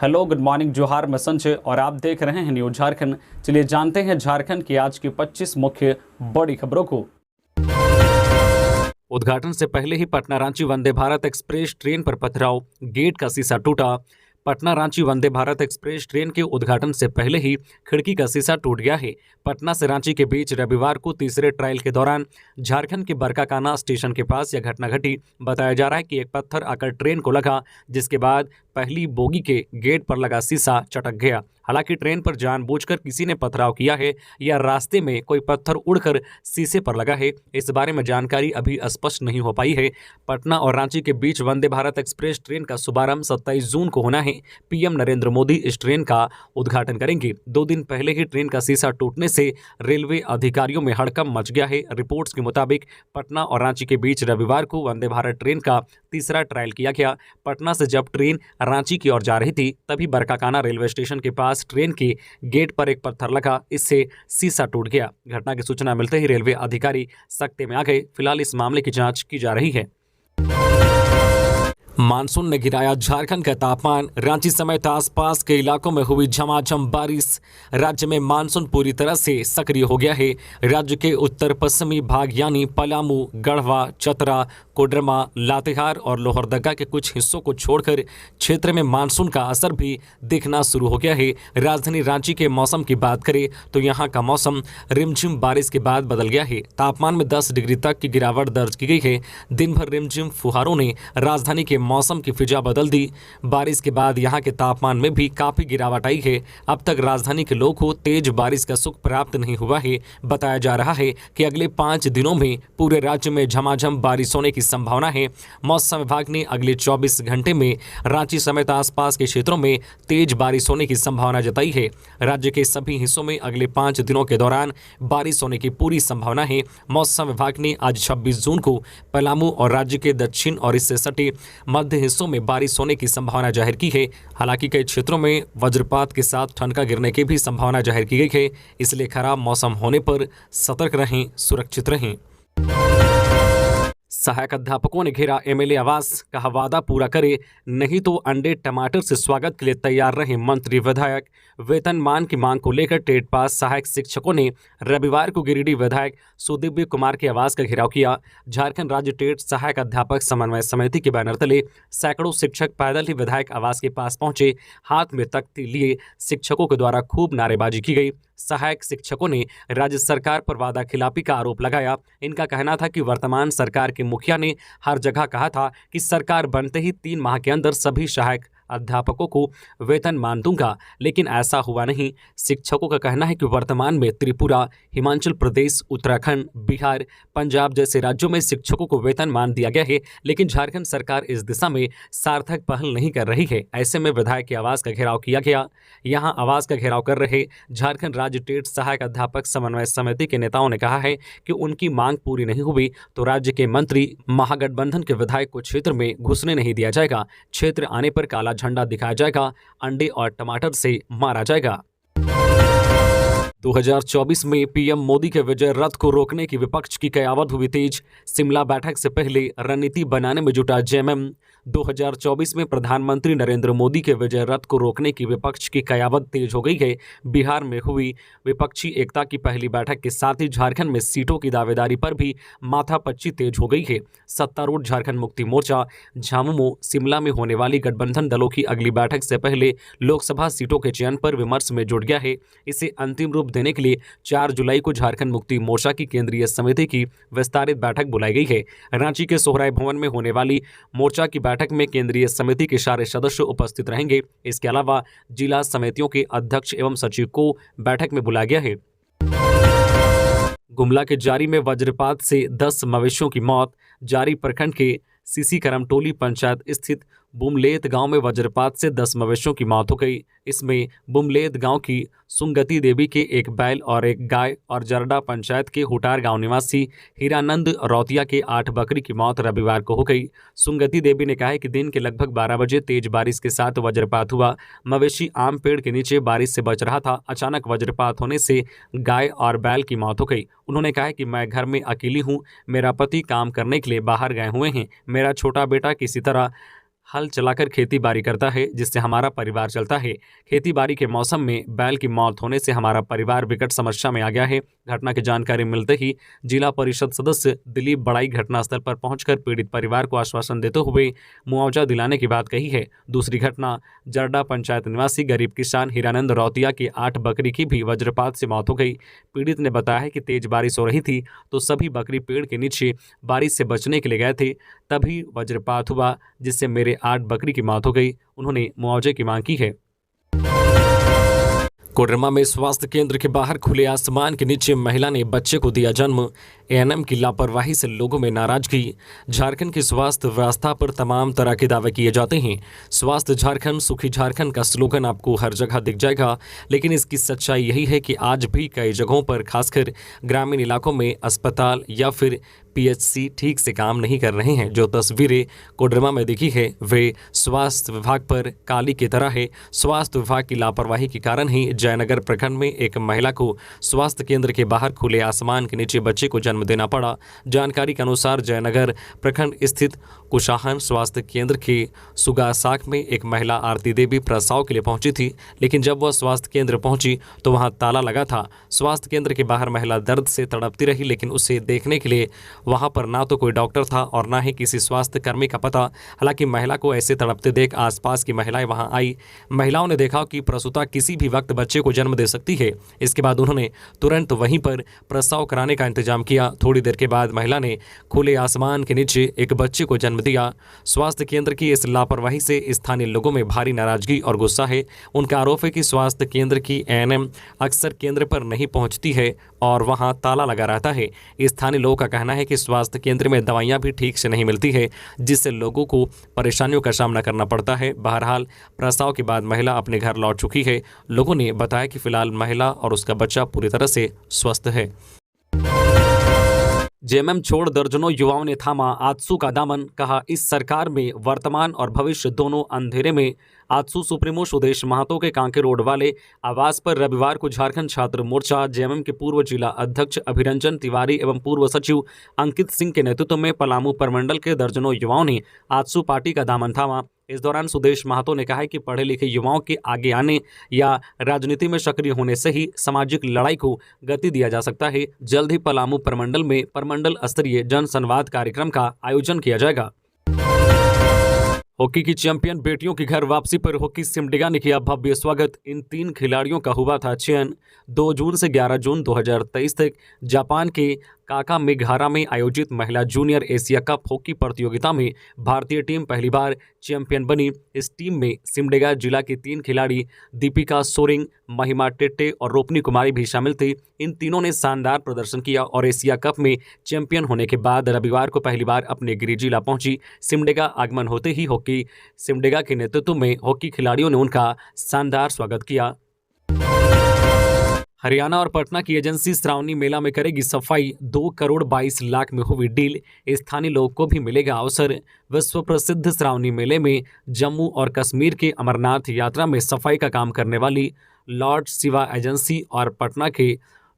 Hello, good morning, जोहार, मैं संजय और आप देख रहे हैं न्यूज झारखंड। चलिए जानते हैं झारखंड की आज की 25 मुख्य बड़ी खबरों को। उद्घाटन से पहले ही पटना रांची वंदे भारत एक्सप्रेस ट्रेन पर पथराव, गेट का शीशा टूटा। पटना रांची वंदे भारत एक्सप्रेस ट्रेन के उद्घाटन से पहले ही खिड़की का शीशा टूट गया है। पटना से रांची के बीच रविवार को तीसरे ट्रायल के दौरान झारखंड के बरकाकाना स्टेशन के पास यह घटना घटी। बताया जा रहा है कि एक पत्थर आकर ट्रेन को लगा, जिसके बाद पहली बोगी के गेट पर लगा शीशा चटक गया। हालांकि ट्रेन पर जानबूझकर किसी ने पथराव किया है या रास्ते में कोई पत्थर उड़कर शीशे पर लगा है, इस बारे में जानकारी अभी स्पष्ट नहीं हो पाई है। पटना और रांची के बीच वंदे भारत एक्सप्रेस ट्रेन का शुभारंभ 27 जून को होना है। पीएम नरेंद्र मोदी इस ट्रेन का उद्घाटन करेंगे। 2 दिन पहले ही ट्रेन का शीशा टूटने से रेलवे अधिकारियों में हड़कंप मच गया है। रिपोर्ट्स के मुताबिक पटना और रांची के बीच रविवार को वंदे भारत ट्रेन का तीसरा ट्रायल किया गया। पटना से जब ट्रेन रांची की ओर जा रही थी, तभी बरकाकाना रेलवे स्टेशन के पास ट्रेन के गेट पर एक पत्थर लगा, इससे शीशा टूट गया। घटना की सूचना मिलते ही रेलवे अधिकारी सख्ते में आ गए। फिलहाल इस मामले की जांच की जा रही है। मानसून ने गिराया झारखंड का तापमान, रांची समेत आसपास के इलाकों में हुई झमाझम बारिश। राज्य में मानसून पूरी तरह से सक्रिय हो गया है। राज्य के उत्तर पश्चिमी भाग यानी पलामू, गढ़वा, चतरा, कोडरमा, लातेहार और लोहरदगा के कुछ हिस्सों को छोड़कर क्षेत्र में मानसून का असर भी दिखना शुरू हो गया है। राजधानी रांची के मौसम की बात करें तो यहाँ का मौसम रिमझिम बारिश के बाद बदल गया है। तापमान में 10 डिग्री तक की गिरावट दर्ज की गई है। दिन भर रिमझिम फुहारों ने राजधानी के मौसम की फिजा बदल दी। बारिश के बाद यहां के तापमान में भी काफी गिरावट आई है। अब तक राजधानी के लोगों को तेज बारिश का सुख प्राप्त नहीं हुआ है। बताया जा रहा है कि अगले 5 दिनों में पूरे राज्य में झमाझम बारिश होने की संभावना है। मौसम विभाग ने अगले 24 घंटे में रांची समेत आसपास के क्षेत्रों में तेज बारिश होने की संभावना जताई है। राज्य के सभी हिस्सों में अगले 5 दिनों के दौरान बारिश होने की पूरी संभावना है। मौसम विभाग ने आज 26 जून को पलामू और राज्य के दक्षिण और इससे सटे मध्य हिस्सों में बारिश होने की संभावना जाहिर की है। हालांकि कई क्षेत्रों में वज्रपात के साथ ठनका गिरने की भी संभावना जाहिर की गई है। इसलिए खराब मौसम होने पर सतर्क रहें, सुरक्षित रहें। सहायक अध्यापकों ने घेरा एमएलए आवास, कहा वादा पूरा करे नहीं तो अंडे टमाटर से स्वागत के लिए तैयार रहे मंत्री विधायक। वेतनमान की मांग को लेकर टेट पास सहायक शिक्षकों ने रविवार को गिरिडीह विधायक सुदीव्य कुमार के आवास का घेराव किया। झारखंड राज्य टेट सहायक अध्यापक समन्वय समिति के बैनर तले सैकड़ों शिक्षक पैदल ही विधायक आवास के पास पहुंचे। हाथ में तख्ती लिए शिक्षकों के द्वारा खूब नारेबाजी की गई। सहायक शिक्षकों ने राज्य सरकार पर वादा खिलाफी का आरोप लगाया। इनका कहना था कि वर्तमान सरकार के मुखिया ने हर जगह कहा था कि सरकार बनते ही 3 माह के अंदर सभी सहायक अध्यापकों को वेतन मान दूंगा, लेकिन ऐसा हुआ नहीं। शिक्षकों का कहना है कि वर्तमान में त्रिपुरा, हिमाचल प्रदेश, उत्तराखंड, बिहार, पंजाब जैसे राज्यों में शिक्षकों को वेतन मान दिया गया है, लेकिन झारखंड सरकार इस दिशा में सार्थक पहल नहीं कर रही है। ऐसे में विधायक के आवास का घेराव किया गया। यहां आवास का घेराव कर रहे झारखंड राज्य टेट सहायक अध्यापक समन्वय समिति के नेताओं ने कहा है कि उनकी मांग पूरी नहीं हुई तो राज्य के मंत्री महागठबंधन के विधायक को क्षेत्र में घुसने नहीं दिया जाएगा। क्षेत्र आने पर काला झंडा दिखाया जाएगा, अंडे और टमाटर से मारा जाएगा। 2024 में पीएम मोदी के विजय रथ को रोकने की विपक्ष की कयावत हुई तेज। शिमला बैठक से पहले रणनीति बनाने में जुटा जेएमएम। 2024 में प्रधानमंत्री नरेंद्र मोदी के विजय रथ को रोकने की विपक्ष की कयावत तेज हो गई है। बिहार में हुई विपक्षी एकता की पहली बैठक के साथ ही झारखंड में सीटों की दावेदारी पर भी माथापच्ची तेज हो गई है। सत्तारूढ़ झारखंड मुक्ति मोर्चा झामुमो शिमला में होने वाली गठबंधन दलों की अगली बैठक से पहले लोकसभा सीटों के चयन पर विमर्श में जुट गया है। इसे अंतिम रूप देने के लिए 4 जुलाई को झारखंड मुक्ति मोर्चा की केंद्रीय समिति की विस्तारित बैठक बुलाई गई है। रांची के सोहराय भवन में होने वाली मोर्चा की बैठक में केंद्रीय समिति के सारे सदस्य उपस्थित रहेंगे। इसके अलावा जिला समितियों के अध्यक्ष एवं सचिव को बैठक में बुलाया गया है। गुमला के जारी में वज्रपात से 10 मवेशियों की मौत। जारी प्रखंड के सीसी करमटोली पंचायत स्थित बुमलेत गांव में वज्रपात से 10 मवेशियों की मौत हो गई। इसमें बुमलेत गांव की सुंगति देवी के एक बैल और एक गाय और जरडा पंचायत के हुटार गांव निवासी हीरानंद रौतिया के 8 बकरी की मौत रविवार को हो गई। सुंगति देवी ने कहा है कि दिन के लगभग 12 बजे तेज बारिश के साथ वज्रपात हुआ। मवेशी आम पेड़ के नीचे बारिश से बच रहा था। अचानक वज्रपात होने से गाय और बैल की मौत हो गई। उन्होंने कहा है कि मैं घर में अकेली हूँ, मेरा पति काम करने के लिए बाहर गए हुए हैं, मेरा छोटा बेटा किसी तरह हल चलाकर खेती बाड़ी करता है, जिससे हमारा परिवार चलता है। खेती बाड़ी के मौसम में बैल की मौत होने से हमारा परिवार विकट समस्या में आ गया है। घटना की जानकारी मिलते ही जिला परिषद सदस्य दिलीप बड़ाई घटनास्थल पर पहुंचकर पीड़ित परिवार को आश्वासन देते हुए मुआवजा दिलाने की बात कही है। दूसरी घटना जरडा पंचायत निवासी गरीब किसान हीरानंद रौतिया की 8 बकरी की भी वज्रपात से मौत हो गई। पीड़ित ने बताया है कि तेज बारिश हो रही थी तो सभी बकरी पेड़ के नीचे बारिश से बचने के लिए गए थे, तभी वज्रपात हुआ जिससे मेरे 8 बकरी की मौत हो गई। उन्होंने मुआवजे की मांग की है। कोडरमा में स्वास्थ्य केंद्र के बाहर खुले आसमान के नीचे महिला ने बच्चे को दिया जन्म। एएनएम की लापरवाही से लोगों में नाराजगी। झारखंड की स्वास्थ्य व्यवस्था पर तमाम तरह के दावे किए जाते हैं। स्वास्थ्य झारखंड सुखी झारखंड का स्लोगन आपको हर जगह दिख जाएगा, लेकिन इसकी सच्चाई यही है कि आज भी कई जगहों पर खासकर ग्रामीण इलाकों में अस्पताल या फिर पीएचसी ठीक से काम नहीं कर रहे हैं। जो तस्वीरें कोडरमा में दिखी है वे स्वास्थ्य विभाग पर काली की तरह है। स्वास्थ्य विभाग की लापरवाही के कारण ही जयनगर प्रखंड में एक महिला को स्वास्थ्य केंद्र के बाहर खुले आसमान के नीचे बच्चे को जन्म देना पड़ा। जानकारी के अनुसार जयनगर प्रखंड स्थित कुशाहन स्वास्थ्य केंद्र के सुगासाक में एक महिला आरती देवी प्रसव के लिए पहुंची थी, लेकिन जब वह स्वास्थ्य केंद्र पहुंची तो वहां ताला लगा था। स्वास्थ्य केंद्र के बाहर महिला दर्द से तड़पती रही, लेकिन उसे देखने के लिए वहां पर ना तो कोई डॉक्टर था और ना ही किसी स्वास्थ्य कर्मी का पता। हालांकि महिला को ऐसे तड़पते देख आसपास की महिलाएं वहां आई। महिलाओं ने देखा कि प्रसूता किसी भी वक्त बच्चे को जन्म दे सकती है। इसके बाद उन्होंने तुरंत वहीं पर प्रसव कराने का इंतजाम किया। थोड़ी देर के बाद महिला ने खुले आसमान के नीचे एक बच्चे को जन्म दिया। स्वास्थ्य केंद्र की इस लापरवाही से स्थानीय लोगों में भारी नाराजगी और गुस्सा है। उनका आरोप है कि स्वास्थ्य केंद्र की एएनएम अक्सर केंद्र पर नहीं पहुंचती है और वहां ताला लगा रहता है। स्थानीय लोगों का कहना है कि स्वास्थ्य केंद्र में दवाइयां भी ठीक से नहीं मिलती है, जिससे लोगों को परेशानियों का सामना करना पड़ता है। बहरहाल प्रसव के बाद महिला अपने घर लौट चुकी है। लोगों ने बताया कि फिलहाल महिला और उसका बच्चा पूरी तरह से स्वस्थ है। जेएमएम छोड़ दर्जनों युवाओं ने थामा आजसू का दामन। कहा, इस सरकार में वर्तमान और भविष्य दोनों अंधेरे में। आजसू सुप्रीमो सुदेश महतो के कांके रोड वाले आवास पर रविवार को झारखंड छात्र मोर्चा जेएमएम के पूर्व जिला अध्यक्ष अभिरंजन तिवारी एवं पूर्व सचिव अंकित सिंह के नेतृत्व में पलामू प्रमंडल के दर्जनों युवाओं ने आजसू पार्टी का दामन थामा। इस दौरान सुदेश महतो ने कहा है कि पढ़े लिखे युवाओं के आगे आने या राजनीति में सक्रिय होने से ही सामाजिक लड़ाई को गति दिया जा सकता है। जल्द ही पलामू प्रमंडल में प्रमंडल स्तरीय जन संवाद कार्यक्रम का आयोजन किया जाएगा। हॉकी की चैंपियन बेटियों की घर वापसी पर हॉकी सिमडेगा ने किया भव्य स्वागत। इन 3 खिलाड़ियों का हुआ था चयन। 2 जून से 11 जून 2023 तक जापान के काका मेघारा में आयोजित महिला जूनियर एशिया कप हॉकी प्रतियोगिता में भारतीय टीम पहली बार चैंपियन बनी। इस टीम में सिमडेगा जिला की 3 खिलाड़ी दीपिका सोरेंग, महिमा टेट्टे और रोपनी कुमारी भी शामिल थे। इन तीनों ने शानदार प्रदर्शन किया और एशिया कप में चैंपियन होने के बाद रविवार को पहली बार अपने गृह जिला पहुंची। सिमडेगा आगमन होते ही हॉकी सिमडेगा के नेतृत्व में हॉकी खिलाड़ियों ने उनका शानदार स्वागत किया। हरियाणा और पटना की एजेंसी श्रावणी मेला में करेगी सफाई। 2 करोड़ 22 लाख में हुई डील। स्थानीय लोगों को भी मिलेगा अवसर। विश्व प्रसिद्ध श्रावणी मेले में जम्मू और कश्मीर के अमरनाथ यात्रा में सफाई का काम करने वाली लॉर्ड शिवा एजेंसी और पटना के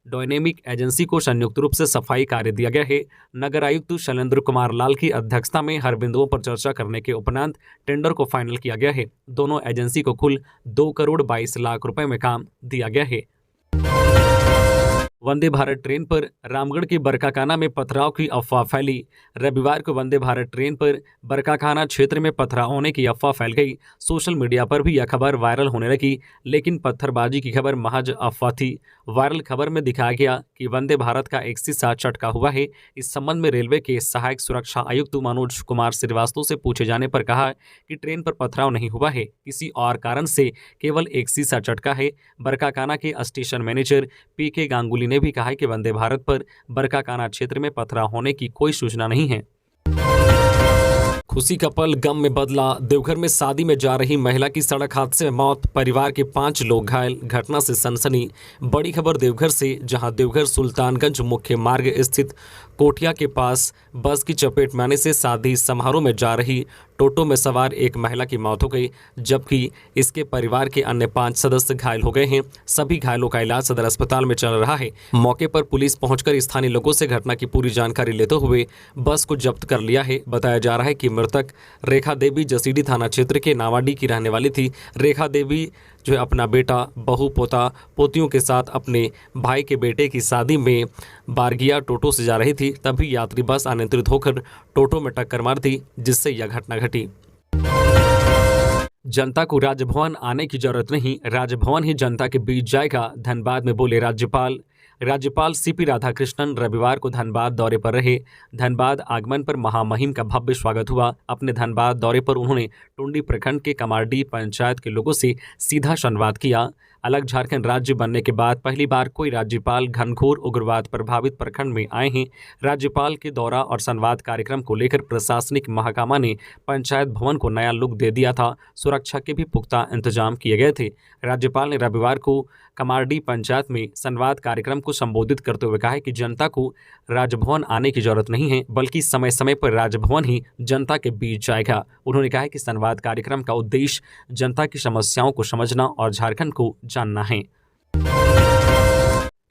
डायनेमिक एजेंसी को संयुक्त रूप से सफाई कार्य दिया गया है। नगर आयुक्त शैलेंद्र कुमार लाल की अध्यक्षता में हर बिंदुओं पर चर्चा करने के उपरांत टेंडर को फाइनल किया गया है। दोनों एजेंसी को कुल 2 करोड़ 22 लाख रुपए में काम दिया गया है। वंदे भारत ट्रेन पर रामगढ़ के बरकाकाना में पथराव की अफवाह फैली। रविवार को वंदे भारत ट्रेन पर बरकाकाना क्षेत्र में पथराव होने की अफवाह फैल गई। सोशल मीडिया पर भी यह खबर वायरल होने लगी, लेकिन पत्थरबाजी की खबर महज अफवाह थी। वायरल खबर में दिखाया गया कि वंदे भारत का एक शीशा चटका हुआ है। इस संबंध में रेलवे के सहायक सुरक्षा आयुक्त मनोज कुमार श्रीवास्तव से पूछे जाने पर कहा कि ट्रेन पर पथराव नहीं हुआ है, किसी और कारण से केवल एक शीशा चटका है। बरकाकाना के स्टेशन मैनेजर पीके गांगुली ने भी कहा है कि वंदे भारत पर बरकाकाना क्षेत्र में पथराव होने की कोई सूचना नहीं है। खुशी का पल गम में बदला। देवघर में शादी में जा रही महिला की सड़क हादसे में मौत, परिवार के 5 लोग घायल। घटना से सनसनी। बड़ी खबर देवघर से, जहां देवघर सुल्तानगंज मुख्य मार्ग स्थित कोठिया के पास बस की चपेट में आने से शादी समारोह में जा रही टोटो में सवार एक महिला की मौत हो गई, जबकि इसके परिवार के अन्य 5 सदस्य घायल हो गए हैं। सभी घायलों का इलाज सदर अस्पताल में चल रहा है। मौके पर पुलिस पहुंचकर स्थानीय लोगों से घटना की पूरी जानकारी लेते हुए बस को जब्त कर लिया है। बताया जा रहा है कि मृतक रेखा देवी जसीडी थाना क्षेत्र के नावाडी की रहने वाली थी। रेखा देवी जो है अपना बेटा, बहू, पोता, पोतियों के साथ अपने भाई के बेटे की शादी में बारगिया टोटो से जा रही थी, तभी यात्री बस अनियंत्रित होकर टोटो में टक्कर मार दी, जिससे यह घटना घटी। जनता को राजभवन आने की जरूरत नहीं, राजभवन ही जनता के बीच जाएगा, धनबाद में बोले राज्यपाल। राज्यपाल सीपी राधाकृष्णन रविवार को धनबाद दौरे पर रहे। धनबाद आगमन पर महामहिम का भव्य स्वागत हुआ। अपने धनबाद दौरे पर उन्होंने टुंडी प्रखंड के कमारडी पंचायत के लोगों से सीधा संवाद किया। अलग झारखंड राज्य बनने के बाद पहली बार कोई राज्यपाल घनघोर उग्रवाद प्रभावित प्रखंड में आए हैं। राज्यपाल के दौरा और संवाद कार्यक्रम को लेकर प्रशासनिक महकमा ने पंचायत भवन को नया लुक दे दिया था। सुरक्षा के भी पुख्ता इंतजाम किए गए थे। राज्यपाल ने रविवार को कमारडी पंचायत में संवाद कार्यक्रम को संबोधित करते हुए कहा है कि जनता को राजभवन आने की जरूरत नहीं है, बल्कि समय समय पर राजभवन ही जनता के बीच जाएगा। उन्होंने कहा है कि संवाद कार्यक्रम का उद्देश्य जनता की समस्याओं को समझना और झारखंड को जानना है।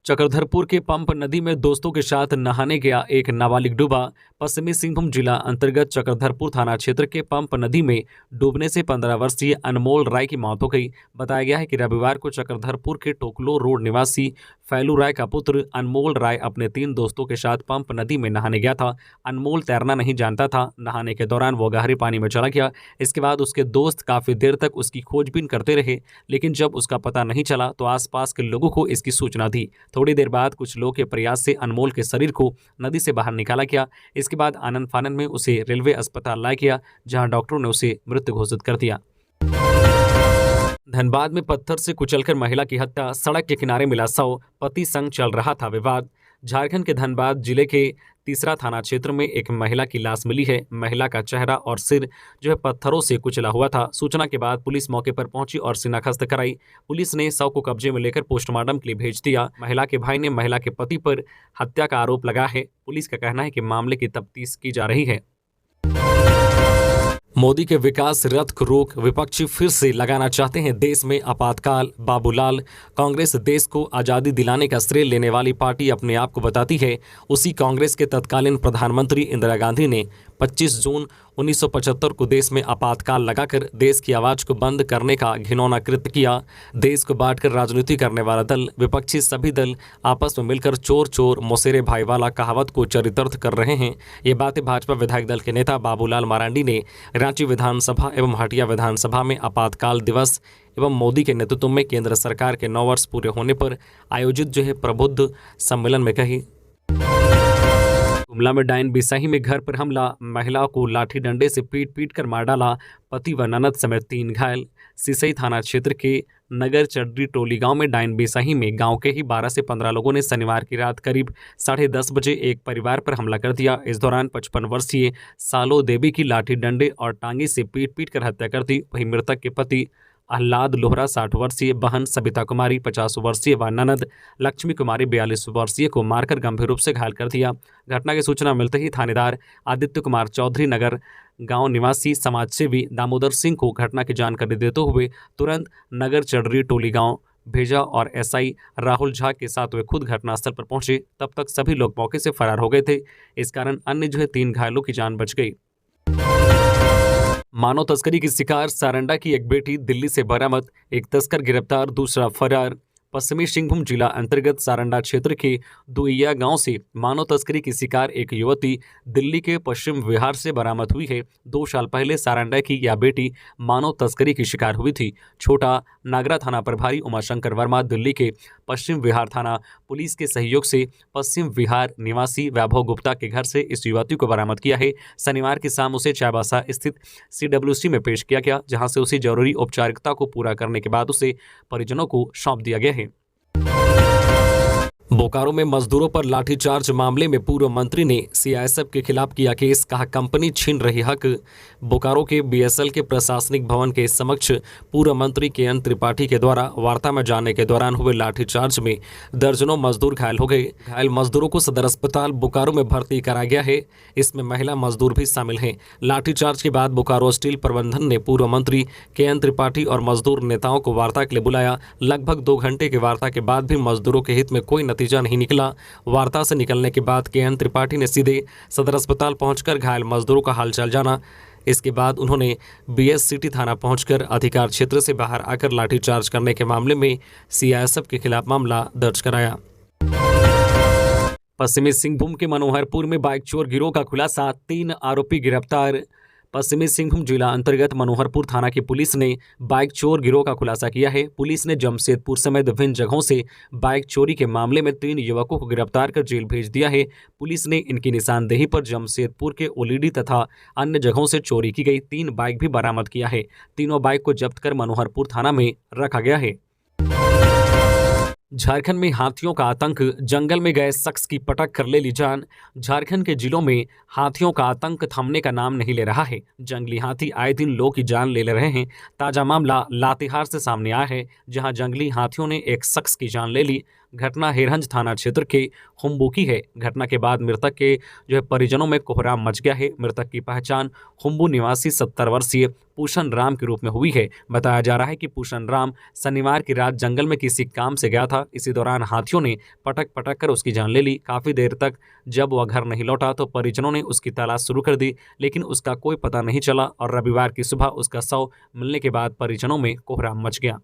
चक्रधरपुर के पंप नदी में दोस्तों के साथ नहाने गया एक नाबालिग डूबा। पश्चिमी सिंहभूम जिला अंतर्गत चक्रधरपुर थाना क्षेत्र के पंप नदी में डूबने से 15 वर्षीय अनमोल राय की मौत हो गई। बताया गया है कि रविवार को चक्रधरपुर के टोकलो रोड निवासी फैलू राय का पुत्र अनमोल राय अपने 3 दोस्तों के साथ पंप नदी में नहाने गया था। अनमोल तैरना नहीं जानता था। नहाने के दौरान वो गहरे पानी में चला गया। इसके बाद उसके दोस्त काफ़ी देर तक उसकी खोजबीन करते रहे, लेकिन जब उसका पता नहीं चला तो आसपास के लोगों को इसकी सूचना दी। थोड़ी देर बाद कुछ लोगों के प्रयास से अनमोल के शरीर को नदी से बाहर निकाला गया। इसके बाद आनंद फानन में उसे रेलवे अस्पताल लाया गया, जहां डॉक्टरों ने उसे मृत घोषित कर दिया। धनबाद में पत्थर से कुचलकर महिला की हत्या, सड़क के किनारे मिला शव, पति संग चल रहा था विवाद। झारखंड के धनबाद जिले के तीसरा थाना क्षेत्र में एक महिला की लाश मिली है। महिला का चेहरा और सिर जो है पत्थरों से कुचला हुआ था। सूचना के बाद पुलिस मौके पर पहुंची और शिनाख्त कराई। पुलिस ने शव को कब्जे में लेकर पोस्टमार्टम के लिए भेज दिया। महिला के भाई ने महिला के पति पर हत्या का आरोप लगाया है। पुलिस का कहना है कि मामले की तफ्तीश की जा रही है। मोदी के विकास रथ को रोक विपक्षी फिर से लगाना चाहते हैं देश में आपातकाल। बाबूलाल, कांग्रेस देश को आज़ादी दिलाने का श्रेय लेने वाली पार्टी अपने आप को बताती है। उसी कांग्रेस के तत्कालीन प्रधानमंत्री इंदिरा गांधी ने 25 जून 1975 को देश में आपातकाल लगाकर देश की आवाज़ को बंद करने का घिनौना कृत्य किया। देश को बांटकर राजनीति करने वाला दल, विपक्षी सभी दल आपस में मिलकर चोर चोर मौसेरे भाई वाला कहावत को चरितार्थ कर रहे हैं। ये बातें भाजपा विधायक दल के नेता बाबूलाल मरांडी ने रांची विधानसभा एवं हटिया विधानसभा में आपातकाल दिवस एवं मोदी के नेतृत्व में केंद्र सरकार के 9 वर्ष पूरे होने पर आयोजित जो है प्रबुद्ध सम्मेलन में कही। गुमला में डायन बिसाही में घर पर हमला, महिला को लाठी डंडे से पीट कर मार डाला, पति व ननद समेत 3 घायल। सिसई थाना क्षेत्र के नगर चड्डी टोली गांव में डायन बिसाही में गांव के ही 12 से 15 लोगों ने शनिवार की रात करीब 10:30 बजे एक परिवार पर हमला कर दिया। इस दौरान 55 वर्षीय सालो देवी की लाठी डंडे और टांगी से पीट कर हत्या कर दी। वहीं मृतक के पति आह्लाद लोहरा 60 वर्षीय, बहन सबिता कुमारी 50 वर्षीय व ननद लक्ष्मी कुमारी 42 वर्षीय को मारकर गंभीर रूप से घायल कर दिया। घटना की सूचना मिलते ही थानेदार आदित्य कुमार चौधरी नगर गांव निवासी समाजसेवी दामोदर सिंह को घटना की जानकारी देते हुए तुरंत नगर चडरी टोली गांव भेजा और एसआई राहुल झा के साथ वे खुद घटनास्थल पर पहुंचे। तब तक सभी लोग मौके से फरार हो गए थे। इस कारण अन्य जो है 3 घायलों की जान बच गई। मानव तस्करी की शिकार सारंडा की एक बेटी दिल्ली से बरामद, एक तस्कर गिरफ्तार, दूसरा फरार। पश्चिमी सिंहभूम जिला अंतर्गत सारंडा क्षेत्र के दुइया गांव से मानव तस्करी की शिकार एक युवती दिल्ली के पश्चिम विहार से बरामद हुई है। 2 साल पहले सारंडा की यह बेटी मानव तस्करी की शिकार हुई थी। छोटा नागरा थाना प्रभारी उमाशंकर वर्मा दिल्ली के पश्चिम विहार थाना पुलिस के सहयोग से पश्चिम विहार निवासी वैभव गुप्ता के घर से इस युवती को बरामद किया है। शनिवार की शाम उसे चाईबासा स्थित CWC में पेश किया गया, जहां से उसे जरूरी औपचारिकता को पूरा करने के बाद उसे परिजनों को सौंप दिया गया है। बोकारो में मजदूरों पर लाठीचार्ज मामले में पूर्व मंत्री ने सीआईएसएफ के खिलाफ किया केस, कहा कंपनी छीन रही हक। बोकारो के बीएसएल के प्रशासनिक भवन के समक्ष पूर्व मंत्री केएन त्रिपाठी के द्वारा वार्ता में जाने के दौरान हुए लाठीचार्ज में दर्जनों मजदूर घायल हो गए। घायल मजदूरों को सदर अस्पताल बोकारो में भर्ती कराया गया है। इसमें महिला मजदूर भी शामिल हैं। लाठीचार्ज के बाद बोकारो स्टील प्रबंधन ने पूर्व मंत्री केएन त्रिपाठी और मजदूर नेताओं को वार्ता के लिए बुलाया। लगभग 2 घंटे की वार्ता के बाद भी मजदूरों के हित में कोई नतीजा नहीं निकला। वार्ता से निकलने के बाद केएन त्रिपाठी ने सीधे सदर अस्पताल पहुंचकर घायल मजदूरों का हालचाल जाना। इसके बाद उन्होंने बीएस सिटी थाना पहुंचकर अधिकार क्षेत्र से बाहर आकर लाठीचार्ज करने के मामले में सीआईएसएफ के खिलाफ मामला दर्ज कराया। पश्चिमी सिंहभूम के मनोहरपुर में बाइक चोर गिरोह का खुलासा, 3 आरोपी गिरफ्तार। पश्चिमी सिंहभूम जिला अंतर्गत मनोहरपुर थाना की पुलिस ने बाइक चोर गिरोह का खुलासा किया है। पुलिस ने जमशेदपुर समेत विभिन्न जगहों से बाइक चोरी के मामले में 3 युवकों को गिरफ्तार कर जेल भेज दिया है। पुलिस ने इनकी निशानदेही पर जमशेदपुर के ओलीडी तथा अन्य जगहों से चोरी की गई 3 बाइक भी बरामद किया है। तीनों बाइक को जब्त कर मनोहरपुर थाना में रखा गया है। झारखंड में हाथियों का आतंक, जंगल में गए शख्स की पटक कर ले ली जान। झारखंड के जिलों में हाथियों का आतंक थमने का नाम नहीं ले रहा है। जंगली हाथी आए दिन लोगों की जान ले रहे हैं। ताजा मामला लातेहार से सामने आया है, जहां जंगली हाथियों ने एक शख्स की जान ले ली। घटना हेरहंज थाना क्षेत्र के हुम्बू की है। घटना के बाद मृतक के परिजनों में कोहराम मच गया है। मृतक की पहचान हुम्बू निवासी 70 वर्षीय पूषण राम के रूप में हुई है। बताया जा रहा है कि पूषण राम शनिवार की रात जंगल में किसी काम से गया था। इसी दौरान हाथियों ने पटक पटक कर उसकी जान ले ली। काफ़ी देर तक जब वह घर नहीं लौटा तो परिजनों ने उसकी तलाश शुरू कर दी, लेकिन उसका कोई पता नहीं चला और रविवार की सुबह उसका शव मिलने के बाद परिजनों में कोहराम मच गया।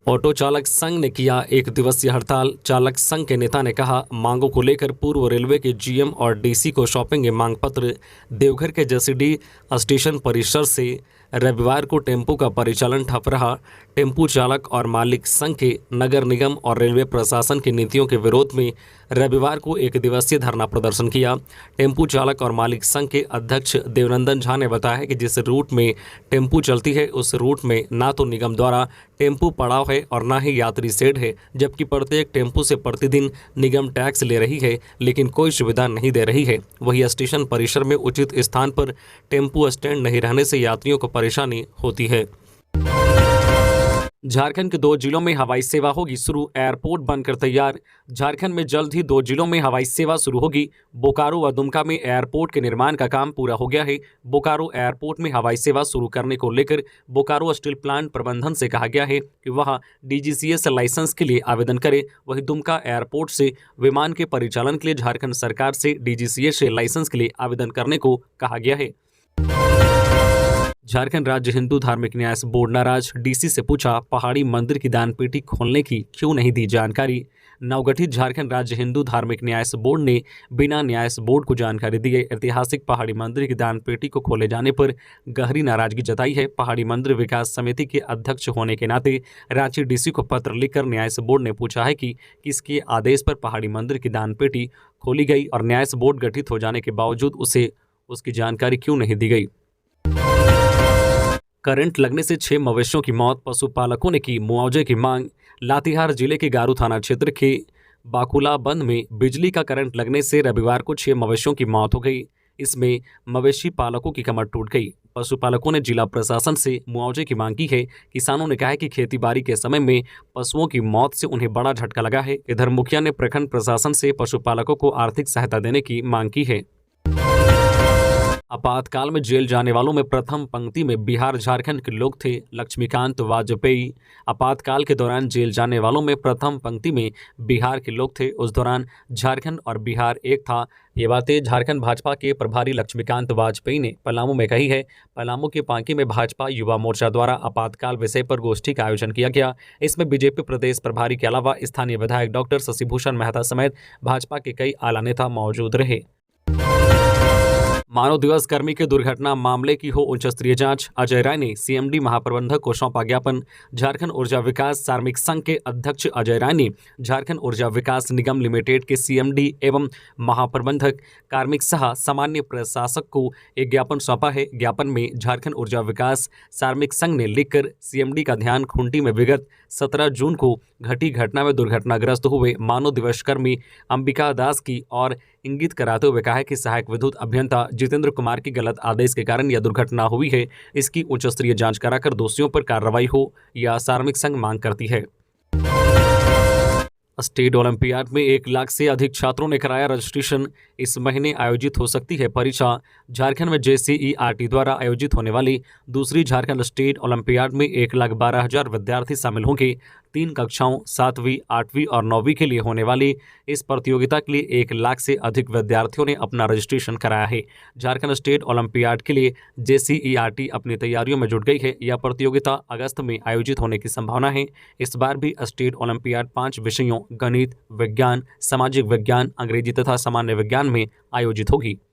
ऑटो चालक संघ ने किया 1 दिवसीय हड़ताल। चालक संघ के नेता ने कहा, मांगों को लेकर पूर्व रेलवे के जीएम और डीसी को सौंपेंगे मांग पत्र। देवघर के जसीडी स्टेशन परिसर से रविवार को टेम्पो का परिचालन ठप रहा। टेम्पो चालक और मालिक संघ के नगर निगम और रेलवे प्रशासन की नीतियों के विरोध में रविवार को 1 दिवसीय धरना प्रदर्शन किया। टेम्पो चालक और मालिक संघ के अध्यक्ष देवनंदन झा ने बताया कि जिस रूट में टेम्पो चलती है उस रूट में ना तो निगम द्वारा टेम्पो पड़ाव है और ना ही यात्री शेड है, जबकि प्रत्येक टेम्पो से प्रतिदिन निगम टैक्स ले रही है, लेकिन कोई सुविधा नहीं दे रही है। वही स्टेशन परिसर में उचित स्थान पर टेम्पो स्टैंड नहीं रहने से यात्रियों को परेशानी होती है। झारखंड के 2 जिलों में हवाई सेवा होगी शुरू, एयरपोर्ट बनकर तैयार। झारखंड में जल्द ही 2 जिलों में हवाई सेवा शुरू होगी। बोकारो व दुमका में एयरपोर्ट के निर्माण का काम पूरा हो गया है। बोकारो एयरपोर्ट में हवाई सेवा शुरू करने को लेकर बोकारो स्टील प्लांट प्रबंधन से कहा गया है कि वह डीजीसीए लाइसेंस के लिए आवेदन करे। वहीं दुमका एयरपोर्ट से विमान के परिचालन के लिए झारखंड सरकार से डीजीसीए से लाइसेंस के लिए आवेदन करने को कहा गया है। झारखंड राज्य हिंदू धार्मिक न्याय बोर्ड नाराज, डीसी से पूछा पहाड़ी मंदिर की दानपेटी खोलने की क्यों नहीं दी जानकारी। नवगठित झारखंड राज्य हिंदू धार्मिक न्याय बोर्ड ने बिना न्याय बोर्ड को जानकारी दी है। ऐतिहासिक पहाड़ी मंदिर की दानपेटी को खोले जाने पर गहरी नाराजगी जताई है। पहाड़ी मंदिर विकास समिति के अध्यक्ष होने के नाते रांची डीसी को पत्र लिखकर न्याय बोर्ड ने पूछा है कि किसके आदेश पर पहाड़ी मंदिर की दानपेटी खोली गई और न्याय बोर्ड गठित हो जाने के बावजूद उसे उसकी जानकारी क्यों नहीं दी गई। करंट लगने से 6 मवेशियों की मौत, पशुपालकों ने की मुआवजे की मांग। लातेहार जिले के गारू थाना क्षेत्र के बाकुला बंद में बिजली का करंट लगने से रविवार को 6 मवेशियों की मौत हो गई। इसमें मवेशी पालकों की कमर टूट गई। पशुपालकों ने जिला प्रशासन से मुआवजे की मांग की है। किसानों ने कहा है कि खेतीबाड़ी के समय में पशुओं की मौत से उन्हें बड़ा झटका लगा है। इधर मुखिया ने प्रखंड प्रशासन से पशुपालकों को आर्थिक सहायता देने की मांग की है। आपातकाल में जेल जाने वालों में प्रथम पंक्ति में बिहार झारखंड के लोग थे, लक्ष्मीकांत वाजपेयी। आपातकाल के दौरान जेल जाने वालों में प्रथम पंक्ति में बिहार के लोग थे। उस दौरान झारखंड और बिहार एक था। ये बातें झारखंड भाजपा के प्रभारी लक्ष्मीकांत वाजपेयी ने पलामू में कही है। पलामू के पांकी में भाजपा युवा मोर्चा द्वारा आपातकाल विषय पर गोष्ठी का आयोजन किया गया। इसमें बीजेपी प्रदेश प्रभारी के अलावा स्थानीय विधायक डॉक्टर शशिभूषण मेहता समेत भाजपा के कई आला नेता मौजूद रहे। मानव दिवस कर्मी के दुर्घटना मामले की हो उच्च स्तरीय जांच। अजय राय ने सीएमडी महाप्रबंधक को सौंपा ज्ञापन। झारखंड ऊर्जा विकास कार्मिक संघ के अध्यक्ष अजय राय ने झारखंड ऊर्जा विकास निगम लिमिटेड के सीएमडी एवं महाप्रबंधक कार्मिक सह सामान्य प्रशासक को एक ज्ञापन सौंपा है। ज्ञापन में झारखंड ऊर्जा विकास कार्मिक संघ ने लिखकर सीएमडी का ध्यान खूंटी में विगत 17 जून को घटी घटना में दुर्घटनाग्रस्त हुए मानव दिवस कर्मी अंबिका दास की और इंगित कराते हुए कहा है कि सहायक विद्युत अभियंता जितेंद्र कुमार की गलत आदेश के कारण यह दुर्घटना हुई है। इसकी उच्च स्तरीय जांच कराकर दोषियों पर कार्रवाई हो, यह कार्मिक संघ मांग करती है। स्टेट ओलंपियाड में 1 लाख से अधिक छात्रों ने कराया रजिस्ट्रेशन। इस महीने आयोजित हो सकती है परीक्षा। झारखंड में JCERT द्वारा आयोजित होने वाली दूसरी झारखंड स्टेट ओलंपियाड में 1,12,000 विद्यार्थी शामिल होंगे। 3 कक्षाओं 7वीं, 8वीं और 9वीं के लिए होने वाली इस प्रतियोगिता के लिए 1 लाख से अधिक विद्यार्थियों ने अपना रजिस्ट्रेशन कराया है। झारखंड स्टेट ओलंपियाड के लिए JCERT अपनी तैयारियों में जुट गई है। यह प्रतियोगिता अगस्त में आयोजित होने की संभावना है। इस बार भी स्टेट ओलंपियाड 5 विषयों गणित, विज्ञान, सामाजिक विज्ञान, अंग्रेजी तथा सामान्य विज्ञान में आयोजित होगी।